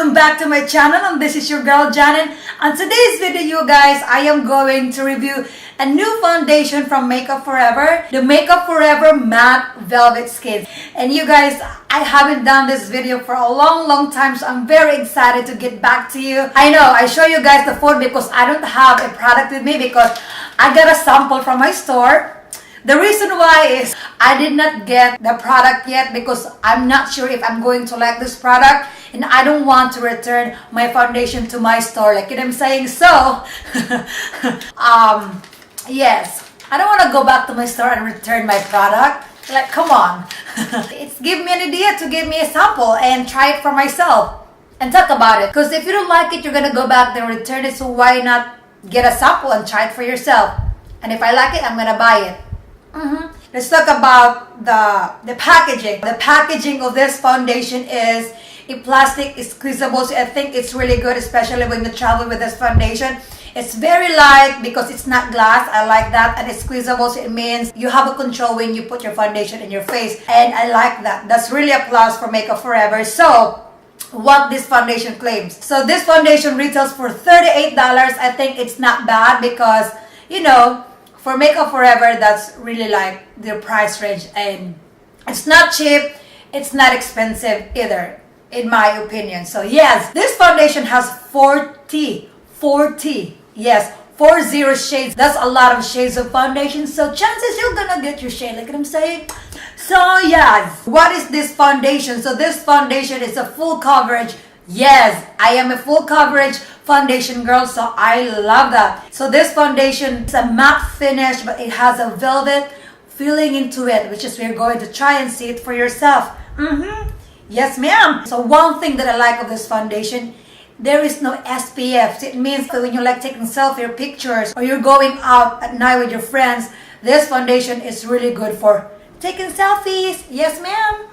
welcome back to my channel, and this is your girl Janin. On today's video, you guys, I am going to review a new foundation from Makeup Forever, the Makeup Forever Matte Velvet Skin. And you guys, I haven't done this video for a long time, so I'm very excited to get back to you. I know I show you guys the phone because I don't have a product with me because I got a sample from my store. The reason why is I did not get the product yet because I'm not sure if I'm going to like this product, and I don't want to return my foundation to my store, like what I'm saying. So yes, I don't want to go back to my store and return my product. Like, come on. It's give me an idea to give me a sample and try it for myself and talk about it, because if you don't like it, you're gonna go back there and return it. So why not get a sample and try it for yourself? And if I like it, I'm gonna buy it. Let's talk about the packaging. The packaging of this foundation is a plastic, it's squeezable, so I think it's really good, especially when you travel with this foundation. It's very light because it's not glass. I like that. And it's squeezable, so it means you have a control when you put your foundation in your face, and I like that. That's really a plus for Makeup Forever. So what this foundation claims, so this foundation retails for $38. I think it's not bad because, you know, for Makeup Forever, that's really like their price range, and it's not cheap, it's not expensive either, in my opinion. So yes, this foundation has 40, yes, 40 shades. That's a lot of shades of foundation, so chances you're gonna get your shade, like what I'm saying. So yes, what is this foundation? So this foundation is a full coverage. Yes, I am a full coverage foundation girl, so I love that. So this foundation is a matte finish, but it has a velvet feeling into it, which is we're going to try and see it for yourself. Yes, ma'am. So one thing that I like of this foundation, there is no SPF. It means that when you like taking selfie pictures or you're going out at night with your friends, this foundation is really good for taking selfies. Yes, ma'am.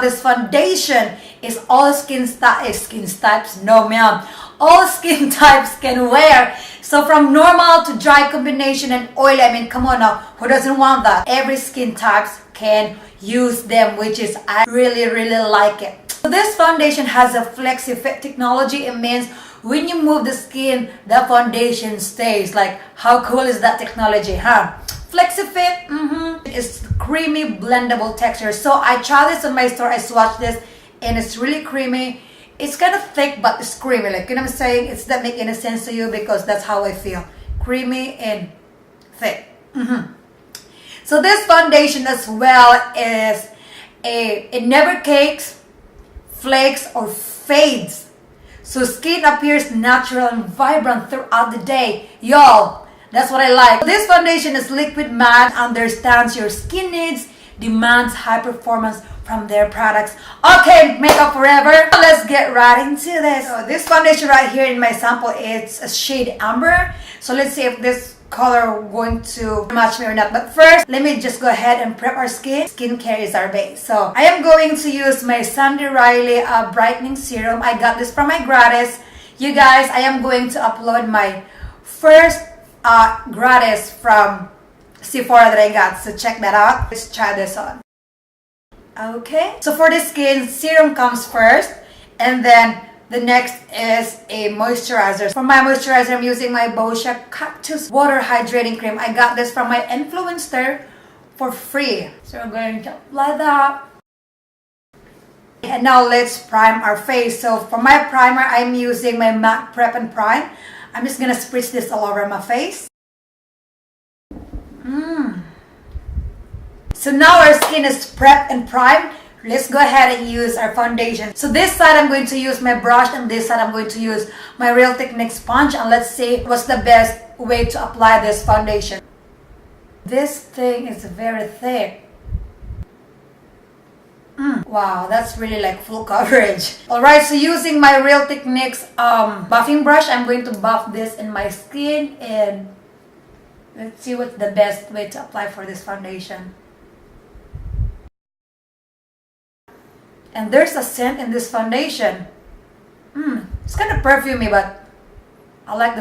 This foundation is all skin types. No, ma'am. All skin types can wear. So from normal to dry combination and oily. I mean, come on now. Who doesn't want that? Every skin types can use them, which is, I really like it. So this foundation has a flexi fit technology. It means when you move the skin, the foundation stays. Like, how cool is that technology, huh? Flexi fit, it's creamy blendable texture. So I tried this on my store, I swatched this, and it's really creamy. It's kind of thick, but it's creamy, like, you know what I'm saying? It's not make any sense to you because that's how I feel. Creamy and thick. So this foundation as well is it never cakes, flakes, or fades. So skin appears natural and vibrant throughout the day. Y'all, that's what I like. This foundation is liquid matte, understands your skin needs, demands high performance from their products. Okay, Makeup Forever, let's get right into this. So this foundation right here in my sample, it's a shade amber. So let's see if this color going to match me or not. But first, let me just go ahead and prep our skin. Skincare is our base. So I am going to use my Sandy Riley brightening serum. I got this from my gratis. You guys, I am going to upload my first gratis from Sephora that I got, so check that out. Let's try this on. Okay, so for the skin, serum comes first, and then the next is a moisturizer. For my moisturizer, I'm using my Boscia Cactus Water Hydrating Cream. I got this from my influencer for free. So I'm going to apply that. And now let's prime our face. So for my primer, I'm using my MAC Prep and Prime. I'm just gonna spritz this all over my face. So now our skin is prepped and primed. Let's go ahead and use our foundation. So this side I'm going to use my brush, and this side I'm going to use my Real Technique sponge, and let's see what's the best way to apply this foundation. This thing is very thick. Wow, that's really like full coverage. Alright, so using my Real Techniques buffing brush, I'm going to buff this in my skin, and let's see what's the best way to apply for this foundation. And there's a scent in this foundation. It's kind of perfumey, but I like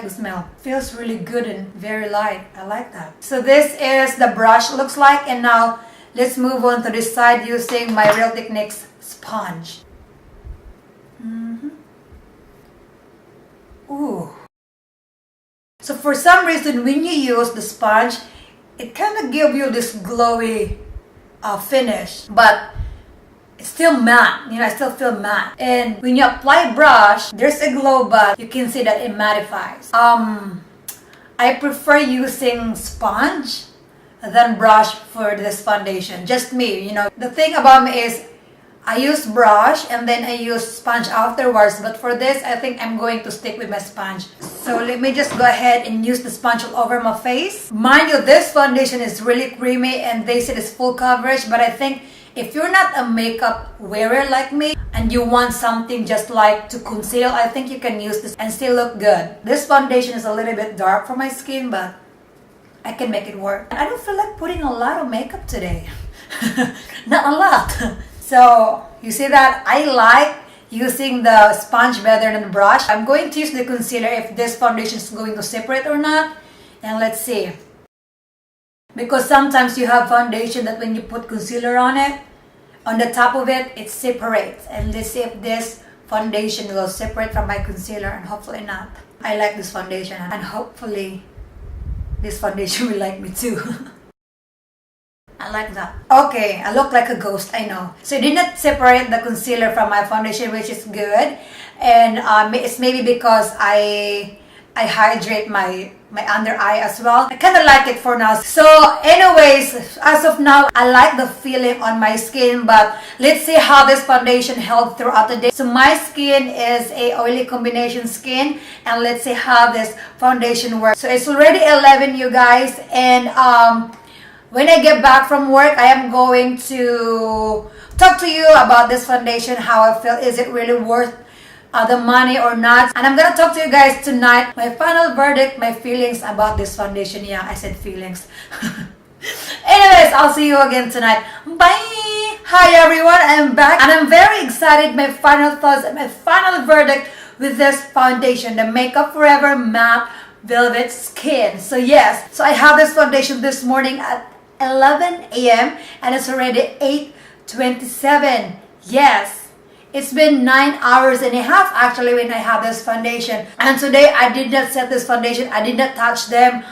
the smell. Feels really good and very light. I like that. So this is the brush looks like, and now let's move on to this side using my Real Techniques sponge. So for some reason, when you use the sponge, it kind of gives you this glowy finish, but it's still matte. I still feel matte. And when you apply brush, there's a glow, but you can see that it mattifies. I prefer using sponge than brush for this foundation. Just me, The thing about me is I use brush and then I use sponge afterwards. But for this, I think I'm going to stick with my sponge. So let me just go ahead and use the sponge all over my face. Mind you, this foundation is really creamy and they said it's full coverage. But I think if you're not a makeup wearer like me and you want something just like to conceal, I think you can use this and still look good. This foundation is a little bit dark for my skin, but I can make it work. I don't feel like putting a lot of makeup today. Not a lot. So, you see that? I like using the sponge better than the brush. I'm going to use the concealer if this foundation is going to separate or not. And let's see. Because sometimes you have foundation that when you put concealer on it, on the top of it, it separates. And let's see if this foundation will separate from my concealer, and hopefully not. I like this foundation and hopefully this foundation will like me too. I like that. Okay, I look like a ghost, I know. So I did not separate the concealer from my foundation, which is good. And it's maybe because I hydrate my under eye as well. I kind of like it for now. So anyways, as of now, I like the feeling on my skin. But let's see how this foundation held throughout the day. So my skin is a oily combination skin. And let's see how this foundation works. So it's already 11, you guys. And when I get back from work, I am going to talk to you about this foundation, how I feel. Is it really worth the money or not? And I'm gonna talk to you guys tonight. My final verdict, my feelings about this foundation. Yeah, I said feelings. Anyways, I'll see you again tonight. Bye! Hi everyone, I'm back. And I'm very excited. My final thoughts and my final verdict with this foundation. The Makeup Forever Matte Velvet Skin. So yes, so I have this foundation this morning at 11 a.m. and it's already 8:27. Yes, it's been 9 hours and a half actually when I have this foundation. And today I did not set this foundation. I did not touch them.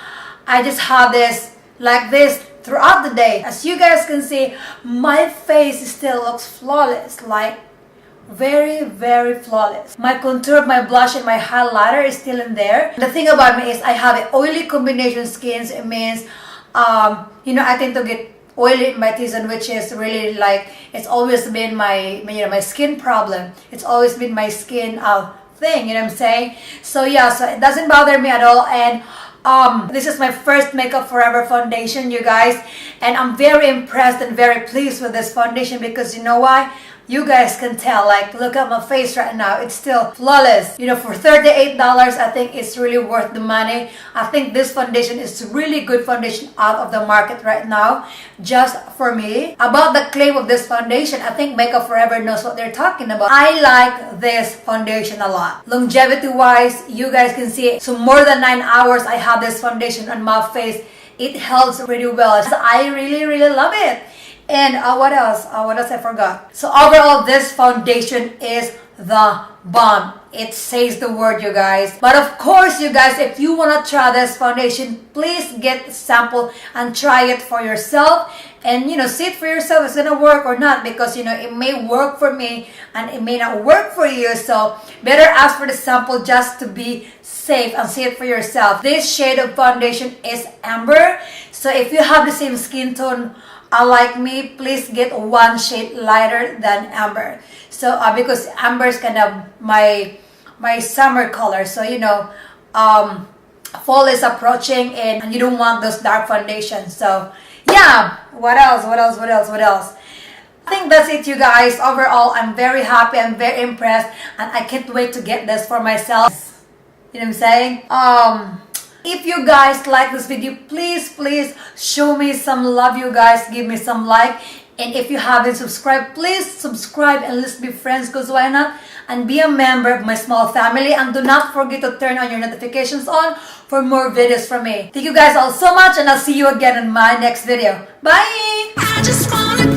I just have this like this throughout the day. As you guys can see, my face still looks flawless, like very, very flawless. My contour, my blush, and my highlighter is still in there. The thing about me is I have an oily combination skin. So it means, I tend to get oily in my T-zone, which is really like, it's always been my skin problem. It's always been my skin thing, you know what I'm saying? So yeah, so it doesn't bother me at all. And this is my first Makeup Forever foundation, you guys. And I'm very impressed and very pleased with this foundation because you know why? You guys can tell, like, look at my face right now. It's still flawless. For $38, I think it's really worth the money. I think this foundation is really good foundation out of the market right now, just for me. About the claim of this foundation, I think Makeup Forever knows what they're talking about. I like this foundation a lot. Longevity-wise, you guys can see it. So more than 9 hours, I have this foundation on my face. It holds really well. So I really, really love it. And what else? What else I forgot? So overall, this foundation is the bomb. It says the word, you guys. But of course, you guys, if you want to try this foundation, please get a sample and try it for yourself. And, see it for yourself. It's going to work or not. Because, it may work for me and it may not work for you. So better ask for the sample just to be safe and see it for yourself. This shade of foundation is Amber. So if you have the same skin tone like me, please get one shade lighter than Amber. So because Amber is kind of my summer color. So fall is approaching and you don't want those dark foundations. So yeah, what else? I think that's it, you guys. Overall, I'm very happy. I'm very impressed, and I can't wait to get this for myself. You know what I'm saying? If you guys like this video, please show me some love, you guys. Give me some like. And if you haven't subscribed, please subscribe and let's be friends, because why not? And be a member of my small family. And do not forget to turn on your notifications on for more videos from me. Thank you guys all so much, and I'll see you again in my next video. Bye! I just wanna